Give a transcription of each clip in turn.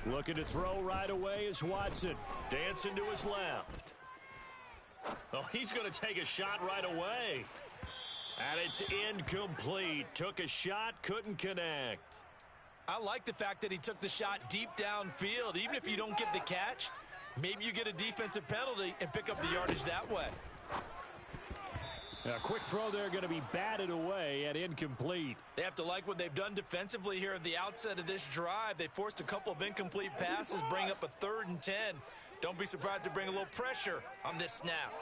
Looking to throw right away is Watson. Dancing to his left. Oh, he's going to take a shot right away. And it's incomplete. Took a shot, couldn't connect. I like the fact that he took the shot deep downfield. Even if you don't get the catch, maybe you get a defensive penalty and pick up the yardage that way. A quick throw there going to be batted away and incomplete. They have to like what they've done defensively here at the outset of this drive. They forced a couple of incomplete passes, bring up a 3rd and 10. Don't be surprised to bring a little pressure on this snap.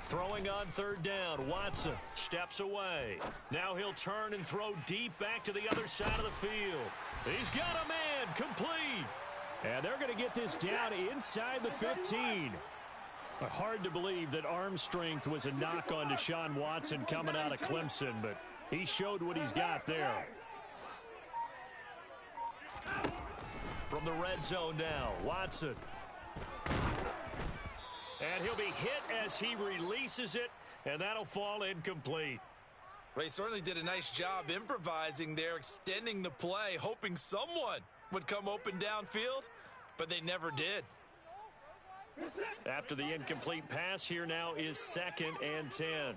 Throwing on 3rd down, Watson steps away. Now he'll turn and throw deep back to the other side of the field. He's got a man, complete. And they're going to get this down inside the 15. Hard to believe that arm strength was a knock on Deshaun Watson coming out of Clemson, but he showed what he's got there. From the red zone now, Watson. And he'll be hit as he releases it, and that'll fall incomplete. Well, he certainly did a nice job improvising there, extending the play, hoping someone would come open downfield, but they never did. After the incomplete pass, here now is 2nd and 10.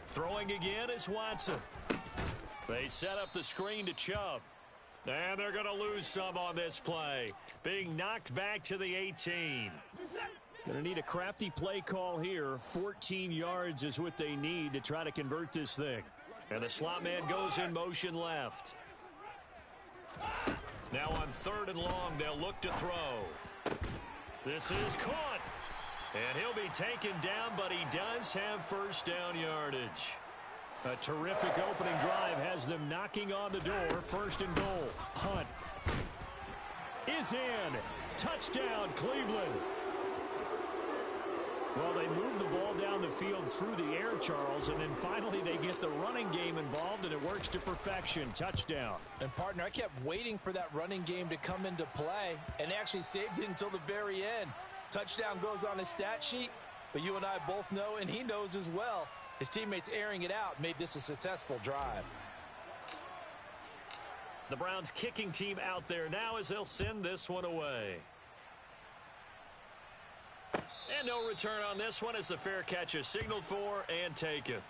Throwing again is Watson. They set up the screen to Chubb. And they're going to lose some on this play. Being knocked back to the 18. Going to need a crafty play call here. 14 yards is what they need to try to convert this thing. And the slot man goes in motion left. Now on 3rd and long, they'll look to throw. This is caught. And he'll be taken down, but he does have 1st down yardage. A terrific opening drive has them knocking on the door. 1st and goal. Hunt is in. Touchdown, Cleveland. Well, they move the ball down the field through the air, Charles, and then finally they get the running game involved, and it works to perfection. Touchdown. And, partner, I kept waiting for that running game to come into play, and they actually saved it until the very end. Touchdown goes on his stat sheet, but you and I both know, and he knows as well, his teammates airing it out made this a successful drive. The Browns kicking team out there now as they'll send this one away. And no return on this one as the fair catch is signaled for and taken.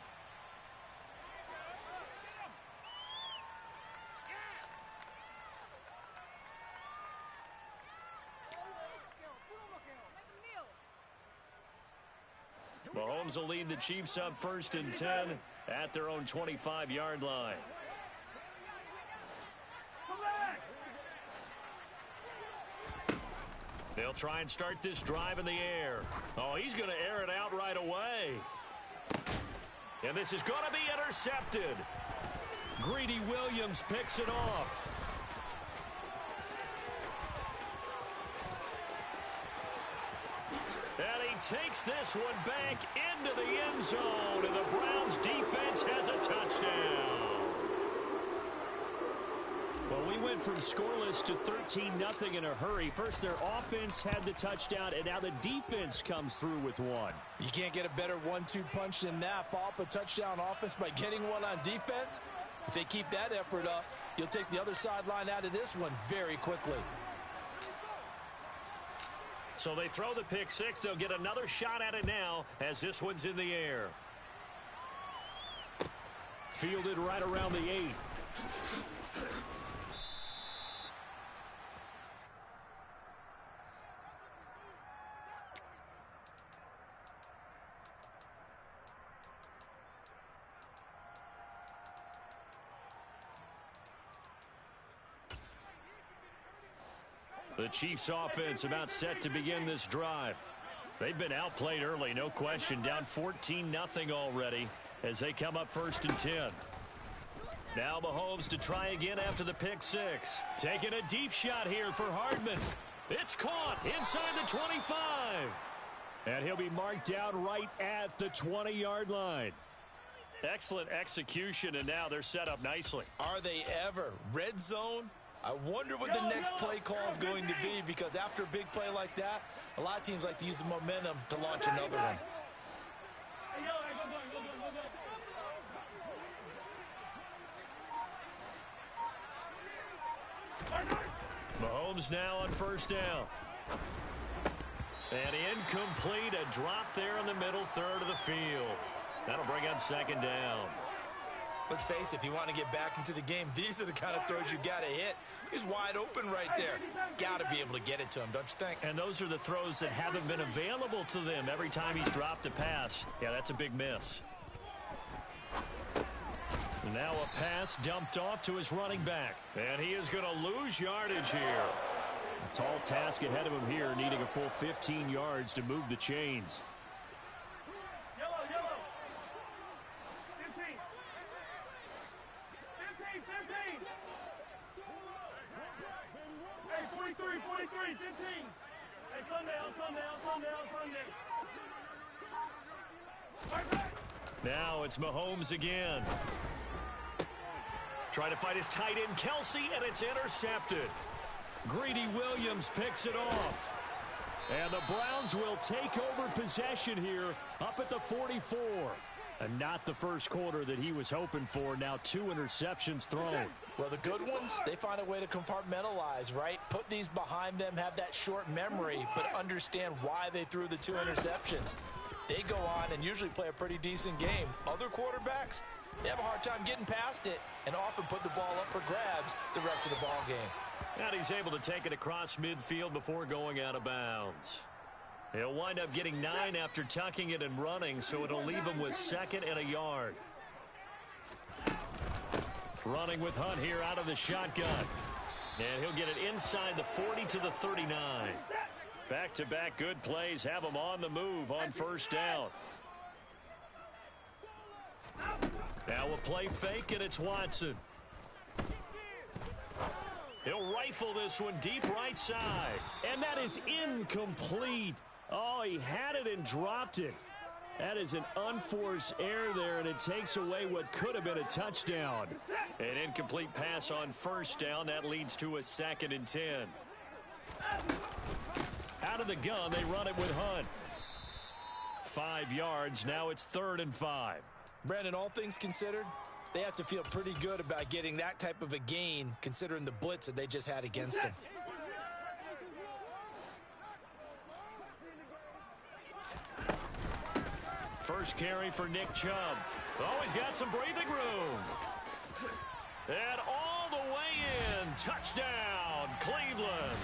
Mahomes will lead the Chiefs up 1st and 10 at their own 25-yard line. They'll try and start this drive in the air. Oh, he's going to air it out right away. And this is going to be intercepted. Greedy Williams picks it off. And he takes this one back into the end zone, and the Browns defense has a touchdown. Well, we went from scoreless to 13-0 in a hurry. First, their offense had the touchdown, and now the defense comes through with one. You can't get a better 1-2 punch than that. Follow up a touchdown offense by getting one on defense. If they keep that effort up, you'll take the other sideline out of this one very quickly. So they throw the pick six. They'll get another shot at it now as this one's in the air. Fielded right around the 8. The Chiefs offense about set to begin this drive. They've been outplayed early, no question. Down 14-0 already as they come up 1st and 10. Now Mahomes to try again after the pick six. Taking a deep shot here for Hardman. It's caught inside the 25. And he'll be marked down right at the 20-yard line. Excellent execution, and now they're set up nicely. Are they ever? Red zone? I wonder what the next play call is going to be, because after a big play like that, a lot of teams like to use the momentum to launch another one. Mahomes now on first down. And incomplete, a drop there in the middle third of the field. That'll bring up second down. Let's face it, if you want to get back into the game, these are the kind of throws you got to hit. He's wide open right there. Got to be able to get it to him, don't you think? And those are the throws that haven't been available to them every time he's dropped a pass. Yeah, that's a big miss. Now a pass dumped off to his running back. And he is going to lose yardage here. A tall task ahead of him here, needing a full 15 yards to move the chains. Yellow. 15. 15. Hey, 43, 15. Hey, Sunday. Now it's Mahomes again. Trying to fight his tight end, Kelsey, and it's intercepted. Greedy Williams picks it off. And the Browns will take over possession here up at the 44. And not the first quarter that he was hoping for. Now 2 interceptions thrown. Well, the good ones, they find a way to compartmentalize, right? Put these behind them, have that short memory, but understand why they threw the 2 interceptions. They go on and usually play a pretty decent game. Other quarterbacks, they have a hard time getting past it and often put the ball up for grabs the rest of the ball game. And he's able to take it across midfield before going out of bounds. He'll wind up getting 9 after tucking it and running, so it'll leave him with 2nd and a yard. Running with Hunt here out of the shotgun. And he'll get it inside the 40 to the 39. Back-to-back good plays have him on the move on first down. Now a play fake, and it's Watson. He'll rifle this one deep right side. And that is incomplete. Oh, he had it and dropped it. That is an unforced error there, and it takes away what could have been a touchdown. An incomplete pass on first down. That leads to a 2nd and 10. Out of the gun, they run it with Hunt. 5 yards. Now it's 3rd and 5. Brandon, all things considered, they have to feel pretty good about getting that type of a gain, considering the blitz that they just had against them. First carry for Nick Chubb. Oh, he's got some breathing room. And all the way in. Touchdown, Cleveland.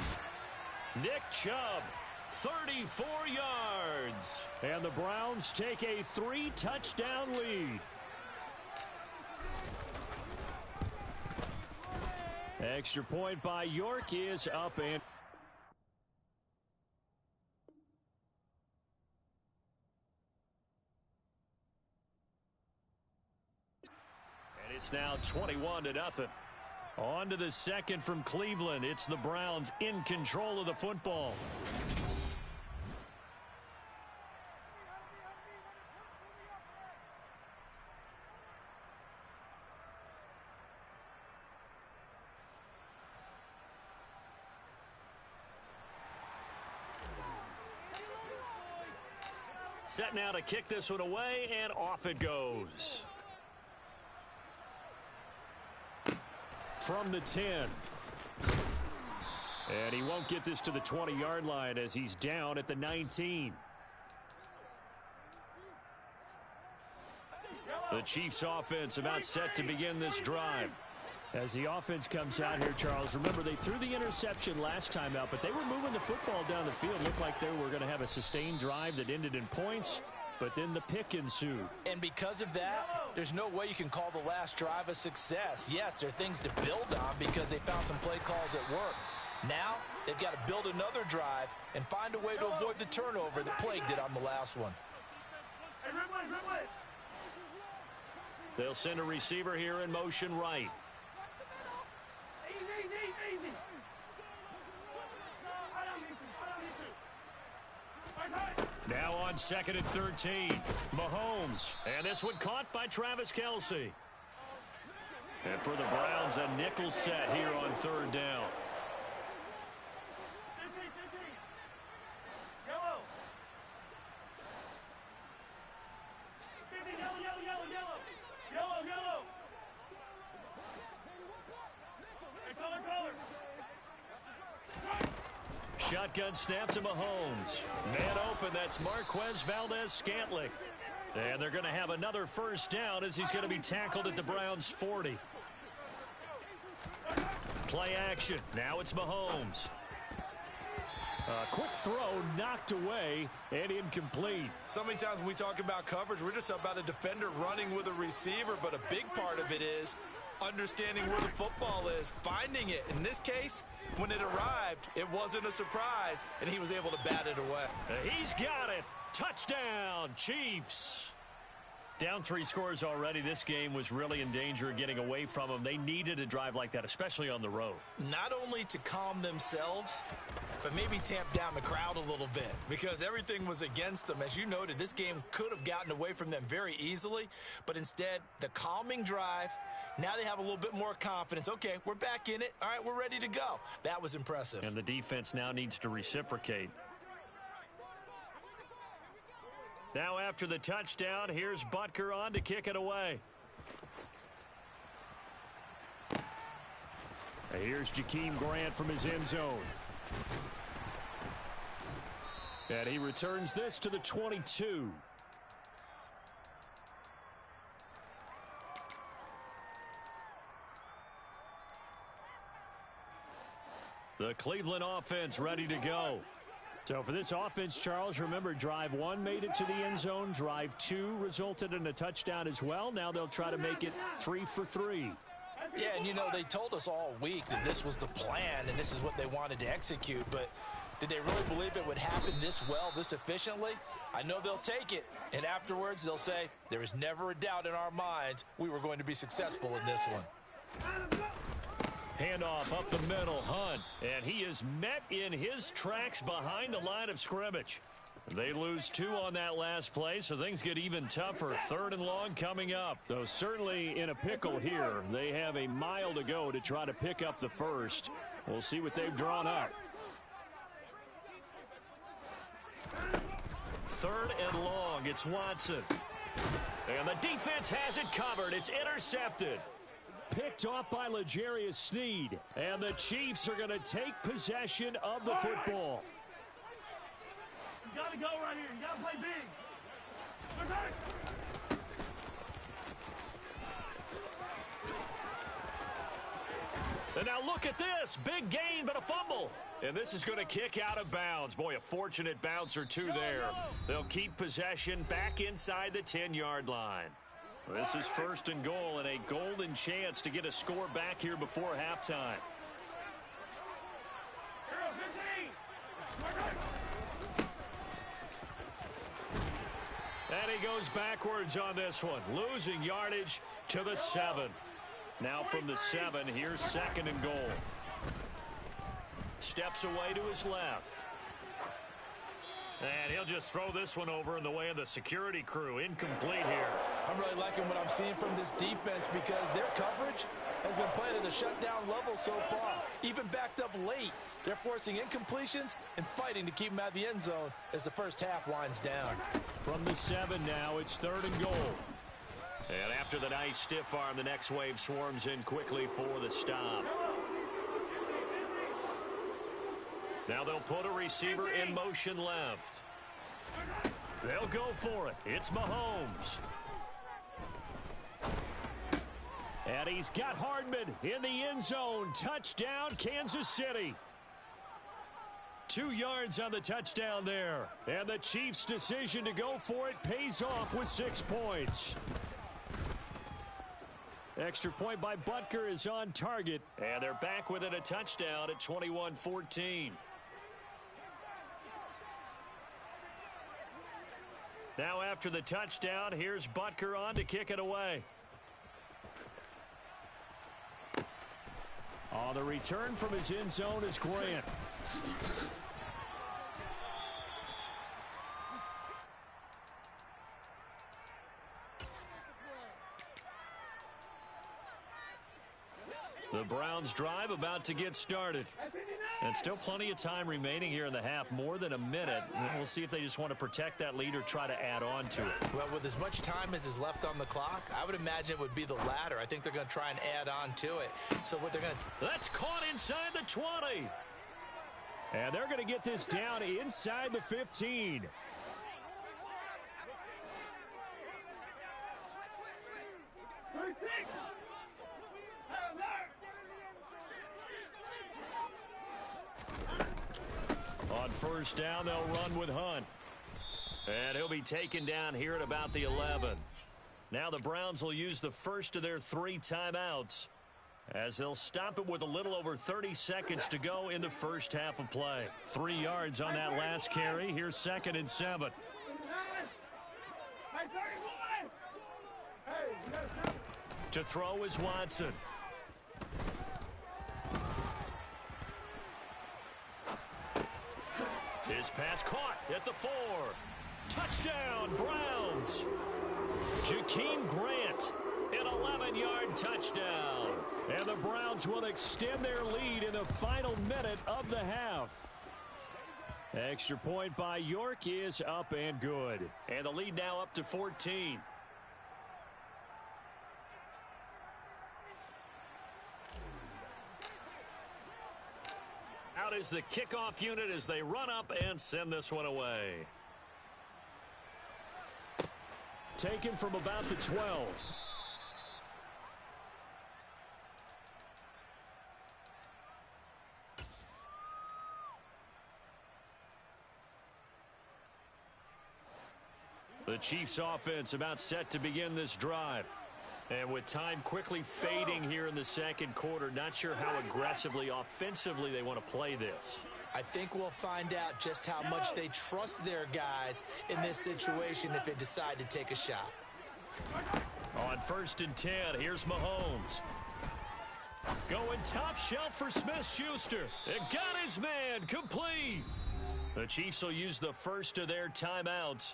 Nick Chubb, 34 yards. And the Browns take a 3-touchdown lead. Extra point by York is up and... And it's now 21-0. On to the second from Cleveland. It's the Browns in control of the football. Set now to kick this one away, and off it goes. From the 10. And he won't get this to the 20-yard line as he's down at the 19. The Chiefs offense about set to begin this drive. As the offense comes out here, Charles, remember they threw the interception last time out, but they were moving the football down the field. Looked like they were going to have a sustained drive that ended in points, but then the pick ensued. And because of that, there's no way you can call the last drive a success. Yes, there are things to build on because they found some play calls at work. Now, they've got to build another drive and find a way to avoid the turnover that plagued it on the last one. They'll send a receiver here in motion right. Now on 2nd and 13. Mahomes. And this one caught by Travis Kelce. And for the Browns, a nickel set here on 3rd down. shotgun snap to Mahomes. Man open, that's Marquez Valdes-Scantling. And they're going to have another first down as he's going to be tackled at the Browns' 40. Play action. Now it's Mahomes. A quick throw knocked away and incomplete. So many times when we talk about coverage, we're just about a defender running with a receiver, but a big part of it is understanding where the football is, finding it. In this case, when it arrived, it wasn't a surprise, and he was able to bat it away. He's got it. Touchdown, Chiefs. Down 3 scores already. This game was really in danger of getting away from them. They needed a drive like that, especially on the road. Not only to calm themselves, but maybe tamp down the crowd a little bit because everything was against them. As you noted, this game could have gotten away from them very easily, but instead, the calming drive, now they have a little bit more confidence. Okay, we're back in it. All right, we're ready to go. That was impressive. And the defense now needs to reciprocate. Now after the touchdown, here's Butker on to kick it away. And here's Jakeem Grant from his end zone. And he returns this to the 22. The Cleveland offense ready to go. So for this offense, Charles, remember, drive 1 made it to the end zone. Drive 2 resulted in a touchdown as well. Now they'll try to make it 3 for 3. Yeah, and you know, they told us all week that this was the plan and this is what they wanted to execute, but did they really believe it would happen this well, this efficiently? I know they'll take it, and afterwards they'll say, there was never a doubt in our minds we were going to be successful in this one. Handoff up the middle, Hunt, and he is met in his tracks behind the line of scrimmage. They lose 2 on that last play, so things get even tougher. 3rd and long coming up. So certainly in a pickle here. They have a mile to go to try to pick up the first. We'll see what they've drawn up. 3rd and long, it's Watson. And the defense has it covered. It's intercepted. Picked off by L'Jarius Sneed. And the Chiefs are going to take possession of the football. You got to go right here. You got to play big. And now look at this. Big gain, but a fumble. And this is going to kick out of bounds. Boy, a fortunate bounce or 2 there. They'll keep possession back inside the 10-yard line. This is 1st and goal and a golden chance to get a score back here before halftime. And he goes backwards on this one, losing yardage to the 7. Now from the 7, here's 2nd and goal. Steps away to his left. And he'll just throw this one over in the way of the security crew. Incomplete here. I'm really liking what I'm seeing from this defense because their coverage has been played at a shutdown level so far. Even backed up late, they're forcing incompletions and fighting to keep them out of the end zone as the first half winds down. From the 7 now, it's 3rd and goal. And after the nice stiff arm, the next wave swarms in quickly for the stop. Now they'll put a receiver in motion left. They'll go for it. It's Mahomes. And he's got Hardman in the end zone. Touchdown, Kansas City. 2 yards on the touchdown there. And the Chiefs' decision to go for it pays off with 6 points. Extra point by Butker is on target. And they're back within a touchdown at 21-14. Now after the touchdown, here's Butker on to kick it away. On the return from his end zone is Grant. The Browns drive about to get started. And still plenty of time remaining here in the half, more than a minute. We'll see if they just want to protect that lead or try to add on to it. Well, with as much time as is left on the clock, I would imagine it would be the latter. I think they're going to try and add on to it. So what they're going to... That's caught inside the 20. And they're going to get this down inside the 15. On first down, they'll run with Hunt. And he'll be taken down here at about the 11. Now the Browns will use the first of their 3 timeouts, as they'll stop it with a little over 30 seconds to go in the first half of play. 3 yards on that last carry. Here's 2nd and 7. To throw is Watson. His pass caught at the 4. Touchdown, Browns. Jakeem Grant, an 11-yard touchdown. And the Browns will extend their lead in the final minute of the half. Extra point by York is up and good. And the lead now up to 14. Out is the kickoff unit as they run up and send this one away. Taken from about the 12. The Chiefs offense about set to begin this drive. And with time quickly fading here in the second quarter, not sure how aggressively, offensively they want to play this. I think we'll find out just how much they trust their guys in this situation if they decide to take a shot. On 1st and 10, here's Mahomes. Going top shelf for Smith-Schuster. It got his man complete. The Chiefs will use the first of their timeouts,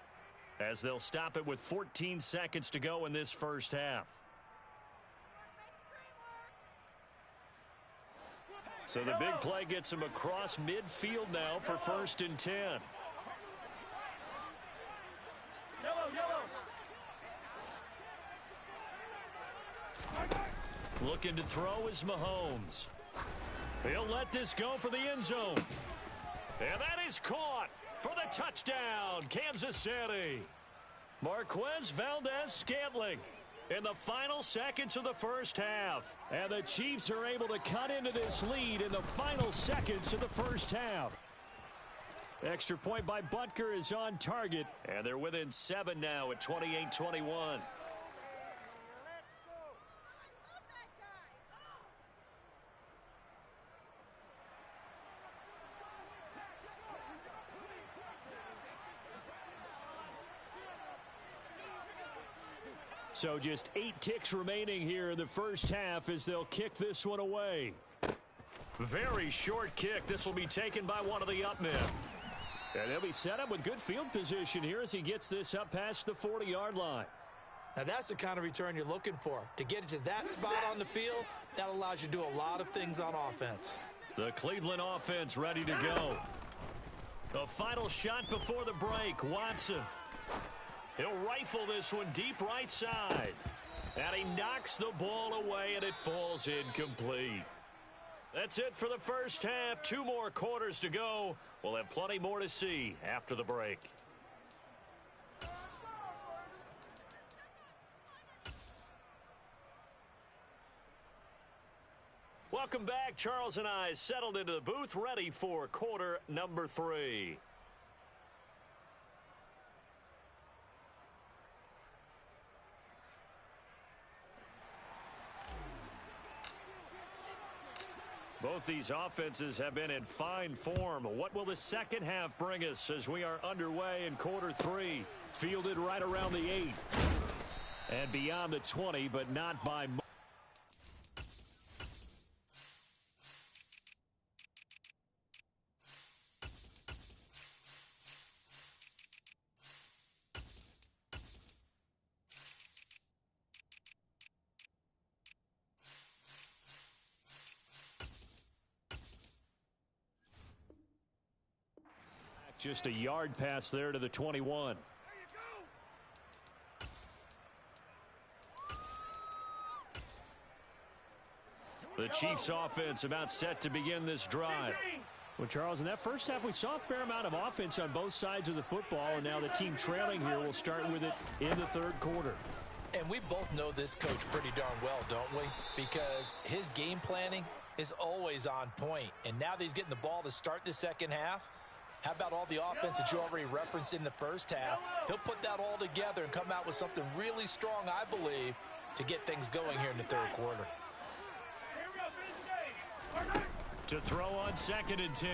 as they'll stop it with 14 seconds to go in this first half. So the big play gets him across midfield now for 1st and 10. Looking to throw is Mahomes. He'll let this go for the end zone. And that is caught for the touchdown, Kansas City. Marquez Valdez-Scantling in the final seconds of the first half. And the Chiefs are able to cut into this lead in the final seconds of the first half. Extra point by Butker is on target. And they're within 7 now at 28-21. So just 8 ticks remaining here in the first half as they'll kick this one away. Very short kick. This will be taken by one of the up men. And he'll be set up with good field position here as he gets this up past the 40-yard line. Now that's the kind of return you're looking for. To get it to that spot on the field, that allows you to do a lot of things on offense. The Cleveland offense ready to go. The final shot before the break, Watson. He'll rifle this one deep right side. And he knocks the ball away, and it falls incomplete. That's it for the first half. 2 more quarters to go. We'll have plenty more to see after the break. Welcome back. Charles and I settled into the booth, ready for quarter number 3. Both these offenses have been in fine form. What will the second half bring us as we are underway in quarter 3? Fielded right around the 8. And beyond the 20, but not by much. Just a yard pass there to the 21. The Chiefs offense about set to begin this drive. Well, Charles, in that first half, we saw a fair amount of offense on both sides of the football, and now the team trailing here will start with it in the third quarter. And we both know this coach pretty darn well, don't we? Because his game planning is always on point. And now that he's getting the ball to start the second half, how about all the offense that you already referenced in the first half? He'll put that all together and come out with something really strong, I believe, to get things going here in the third quarter. To throw on 2nd and 10.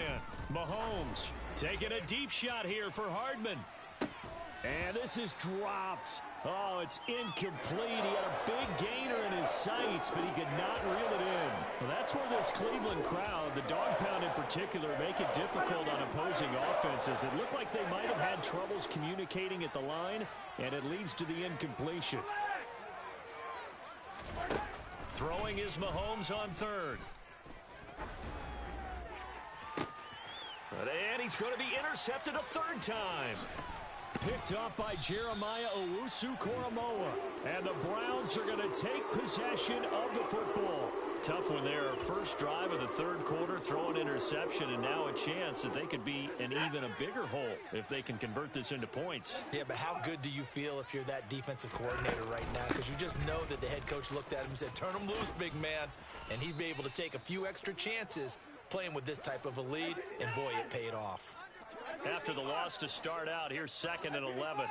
Mahomes taking a deep shot here for Hardman. And this is dropped. Oh, it's incomplete. He had a big gainer in his sights, but he could not reel it in. Well, that's where this Cleveland crowd, the dog pound in particular, make it difficult on opposing offenses. It looked like they might have had troubles communicating at the line, and it leads to the incompletion. Throwing is Mahomes on 3rd. And he's going to be intercepted a 3rd time. Picked up by Jeremiah Owusu-Koramoah. And the Browns are going to take possession of the football. Tough one there. First drive of the third quarter, throw an interception, and now a chance that they could be in even a bigger hole if they can convert this into points. Yeah, but how good do you feel if you're that defensive coordinator right now? Because you just know that the head coach looked at him and said, turn him loose, big man. And he'd be able to take a few extra chances playing with this type of a lead, and boy, it paid off. After the loss to start out, here's 2nd and 11.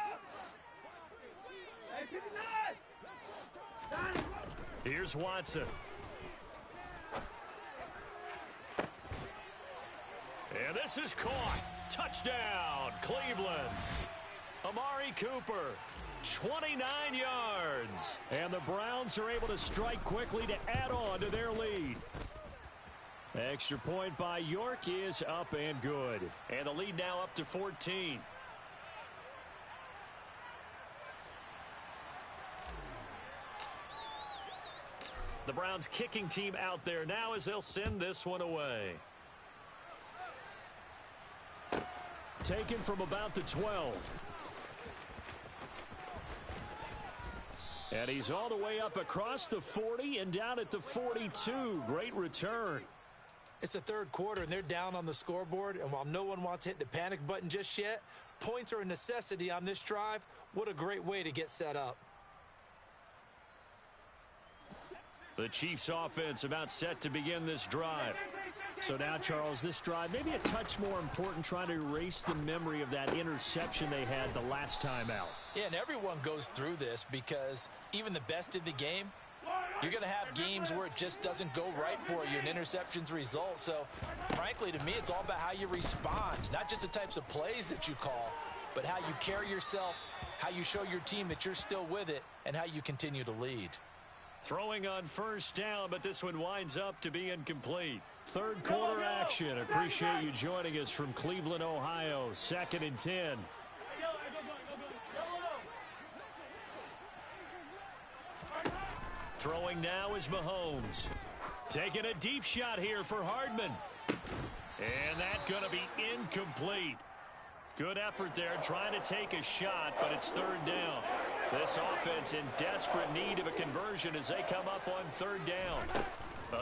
Here's Watson. And this is caught. Touchdown, Cleveland. Amari Cooper, 29 yards. And the Browns are able to strike quickly to add on to their lead. Extra point by York is up and good. And the lead now up to 14. The Browns kicking team out there now as they'll send this one away. Taken from about the 12. And he's all the way up across the 40 and down at the 42. Great return. It's the third quarter, and they're down on the scoreboard. And while no one wants to hit the panic button just yet, points are a necessity on this drive. What a great way to get set up. The Chiefs offense about set to begin this drive. So now, Charles, this drive maybe a touch more important, trying to erase the memory of that interception they had the last time out. Yeah, and everyone goes through this because even the best in the game, you're going to have games where it just doesn't go right for you, and interceptions result. So, frankly, to me, it's all about how you respond, not just the types of plays that you call, but how you carry yourself, how you show your team that you're still with it, and how you continue to lead. Throwing on first down, but this one winds up to be incomplete. Third quarter action. Appreciate you joining us from Cleveland, Ohio. 2nd and 10. Throwing now is Mahomes. Taking a deep shot here for Hardman. And that's going to be incomplete. Good effort there trying to take a shot, but it's 3rd down. This offense in desperate need of a conversion as they come up on 3rd down.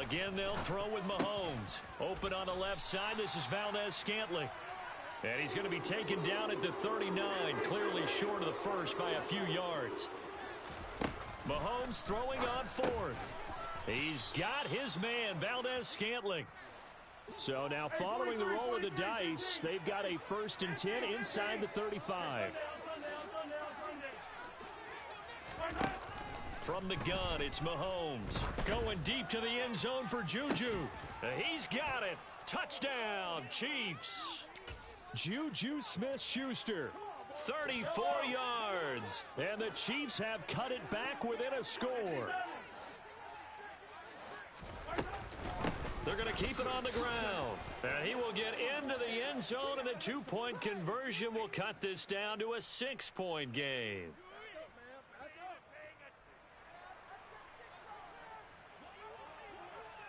Again, they'll throw with Mahomes. Open on the left side. This is Valdes-Scantling. And he's going to be taken down at the 39, clearly short of the first by a few yards. Mahomes throwing on 4th. He's got his man, Valdes-Scantling. So now following the roll of the dice, they've got a 1st and 10 inside the 35. From the gun, it's Mahomes. Going deep to the end zone for Juju. He's got it. Touchdown, Chiefs. Juju Smith-Schuster. 34 yards. And the Chiefs have cut it back within a score. They're going to keep it on the ground. And he will get into the end zone, and the 2-point conversion will cut this down to a 6-point game.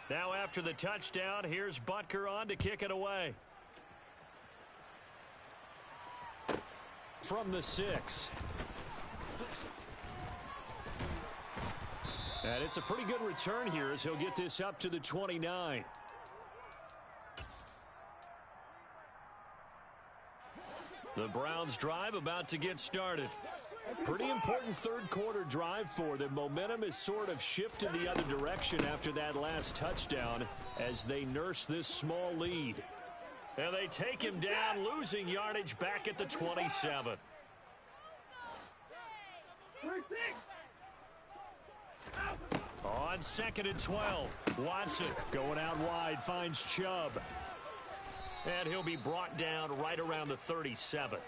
Now after the touchdown, here's Butker on to kick it away. From the 6. And it's a pretty good return here as he'll get this up to the 29. The Browns drive about to get started. Pretty important third quarter drive for them. Momentum is sort of shifted the other direction after that last touchdown as they nurse this small lead. And they take him down, losing yardage back at the 27. On 2nd and 12, Watson going out wide, finds Chubb. And he'll be brought down right around the 37.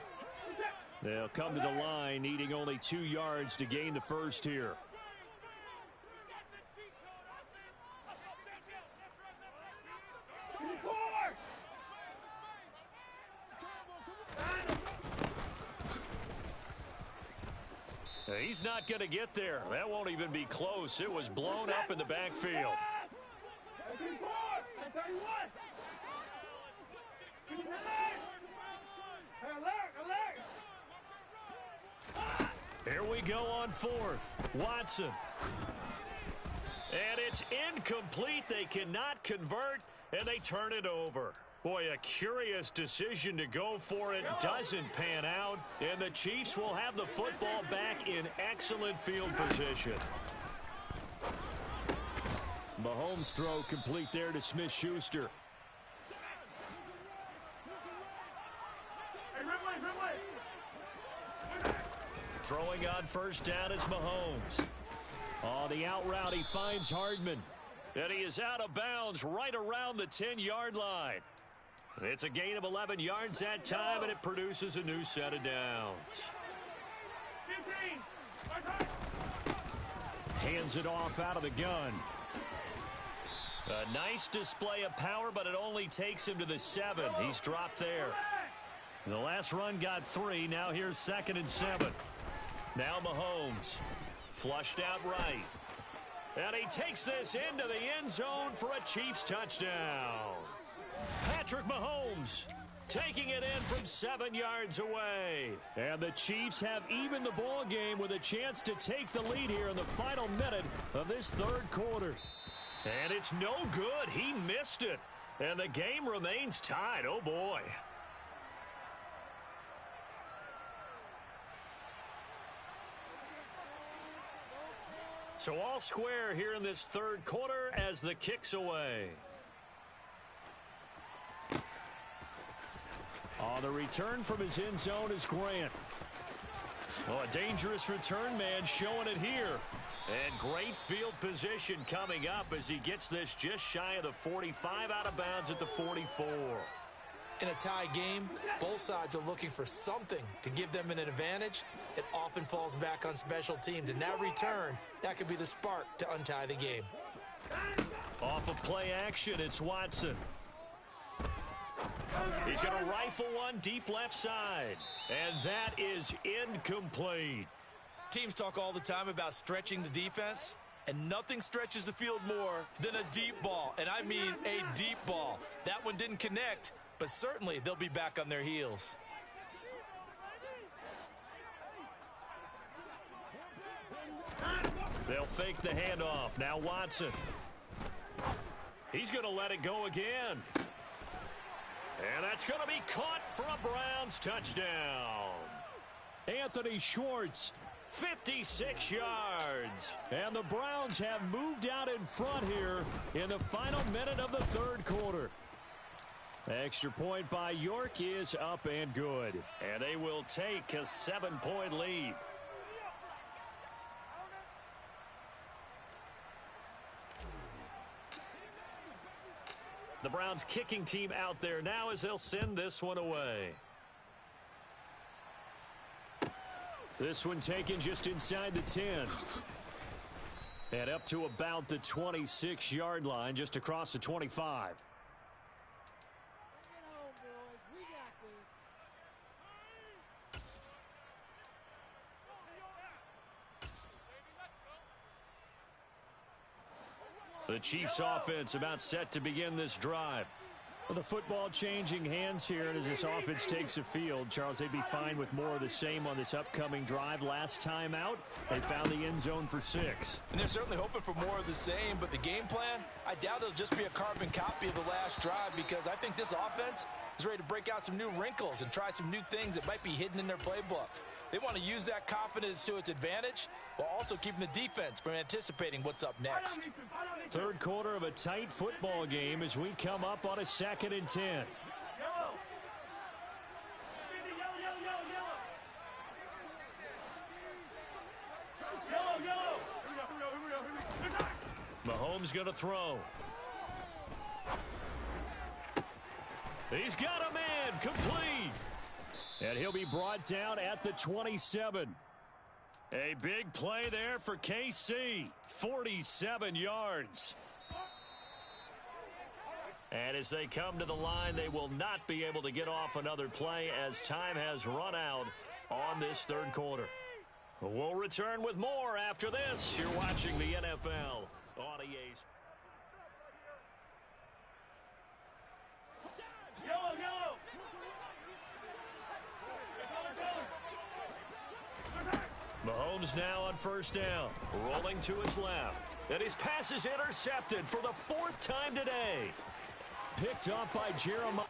They'll come to the line, needing only 2 yards to gain the first here. He's not going to get there. That won't even be close. It was blown up in the backfield. Here we go on 4th. Watson. And it's incomplete. They cannot convert, and they turn it over. Boy, a curious decision to go for it. Doesn't pan out, and the Chiefs will have the football back in excellent field position. Mahomes' throw complete there to Smith-Schuster. Throwing on first down is Mahomes. On the out route, he finds Hardman. And he is out of bounds right around the 10-yard line. It's a gain of 11 yards that time, and it produces a new set of downs. 15. Hands it off out of the gun. A nice display of power, but it only takes him to the 7. He's dropped there. The last run got 3. Now here's 2nd and 7. Now Mahomes. Flushed out right. And he takes this into the end zone for a Chiefs touchdown. Patrick Mahomes taking it in from 7 yards away. And the Chiefs have evened the ball game with a chance to take the lead here in the final minute of this third quarter. And it's no good. He missed it. And the game remains tied. Oh, boy. So all square here in this third quarter as the kick's away. The return from his end zone is Grant. Well, a dangerous return man showing it here. And great field position coming up as he gets this just shy of the 45, out of bounds at the 44. In a tie game, both sides are looking for something to give them an advantage. It often falls back on special teams, and that return, that could be the spark to untie the game. Off of play action, it's Watson. He's going to rifle one deep left side, and that is incomplete. Teams talk all the time about stretching the defense, and nothing stretches the field more than a deep ball, and I mean a deep ball. That one didn't connect, but certainly they'll be back on their heels. They'll fake the handoff. Now Watson. He's going to let it go again. And that's going to be caught for a Browns touchdown. Anthony Schwartz. 56 yards. And the Browns have moved out in front here in the final minute of the third quarter. Extra point by York is up and good. And they will take a 7-point lead. The Browns kicking team out there now as they'll send this one away. This one taken just inside the 10. And up to about the 26-yard line, just across the 25. The Chiefs offense about set to begin this drive. Well, the football changing hands here, and as this offense takes the field, Charles, they'd be fine with more of the same on this upcoming drive. Last time out, they found the end zone for 6. And they're certainly hoping for more of the same, but the game plan, I doubt it'll just be a carbon copy of the last drive, because I think this offense is ready to break out some new wrinkles and try some new things that might be hidden in their playbook. They want to use that confidence to its advantage while also keeping the defense from anticipating what's up next. Third quarter of a tight football game as we come up on a 2nd and 10. Yellow. Mahomes going to throw. He's got a man, complete. And he'll be brought down at the 27. A big play there for KC. 47 yards. And as they come to the line, they will not be able to get off another play as time has run out on this third quarter. We'll return with more after this. You're watching the NFL on EA. Yellow. Mahomes now on first down, rolling to his left. And his pass is intercepted for the 4th time today. Picked up by Jeremiah.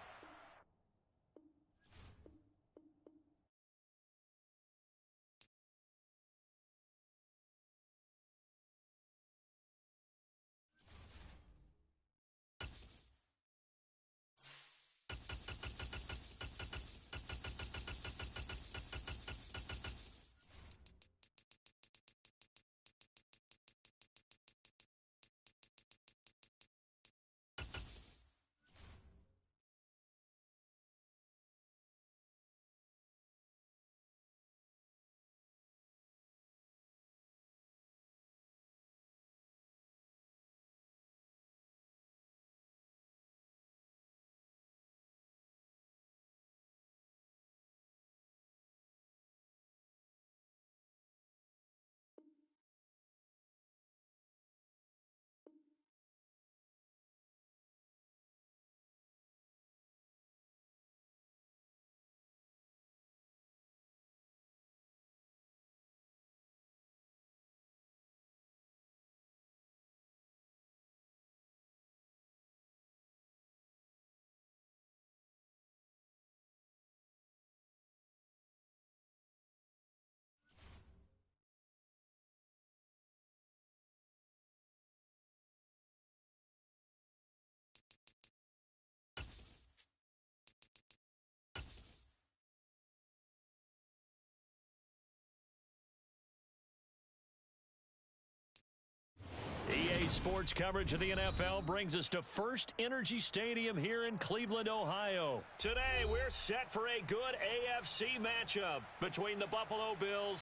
EA Sports coverage of the NFL brings us to First Energy Stadium here in Cleveland, Ohio. Today, we're set for a good AFC matchup between the Buffalo Bills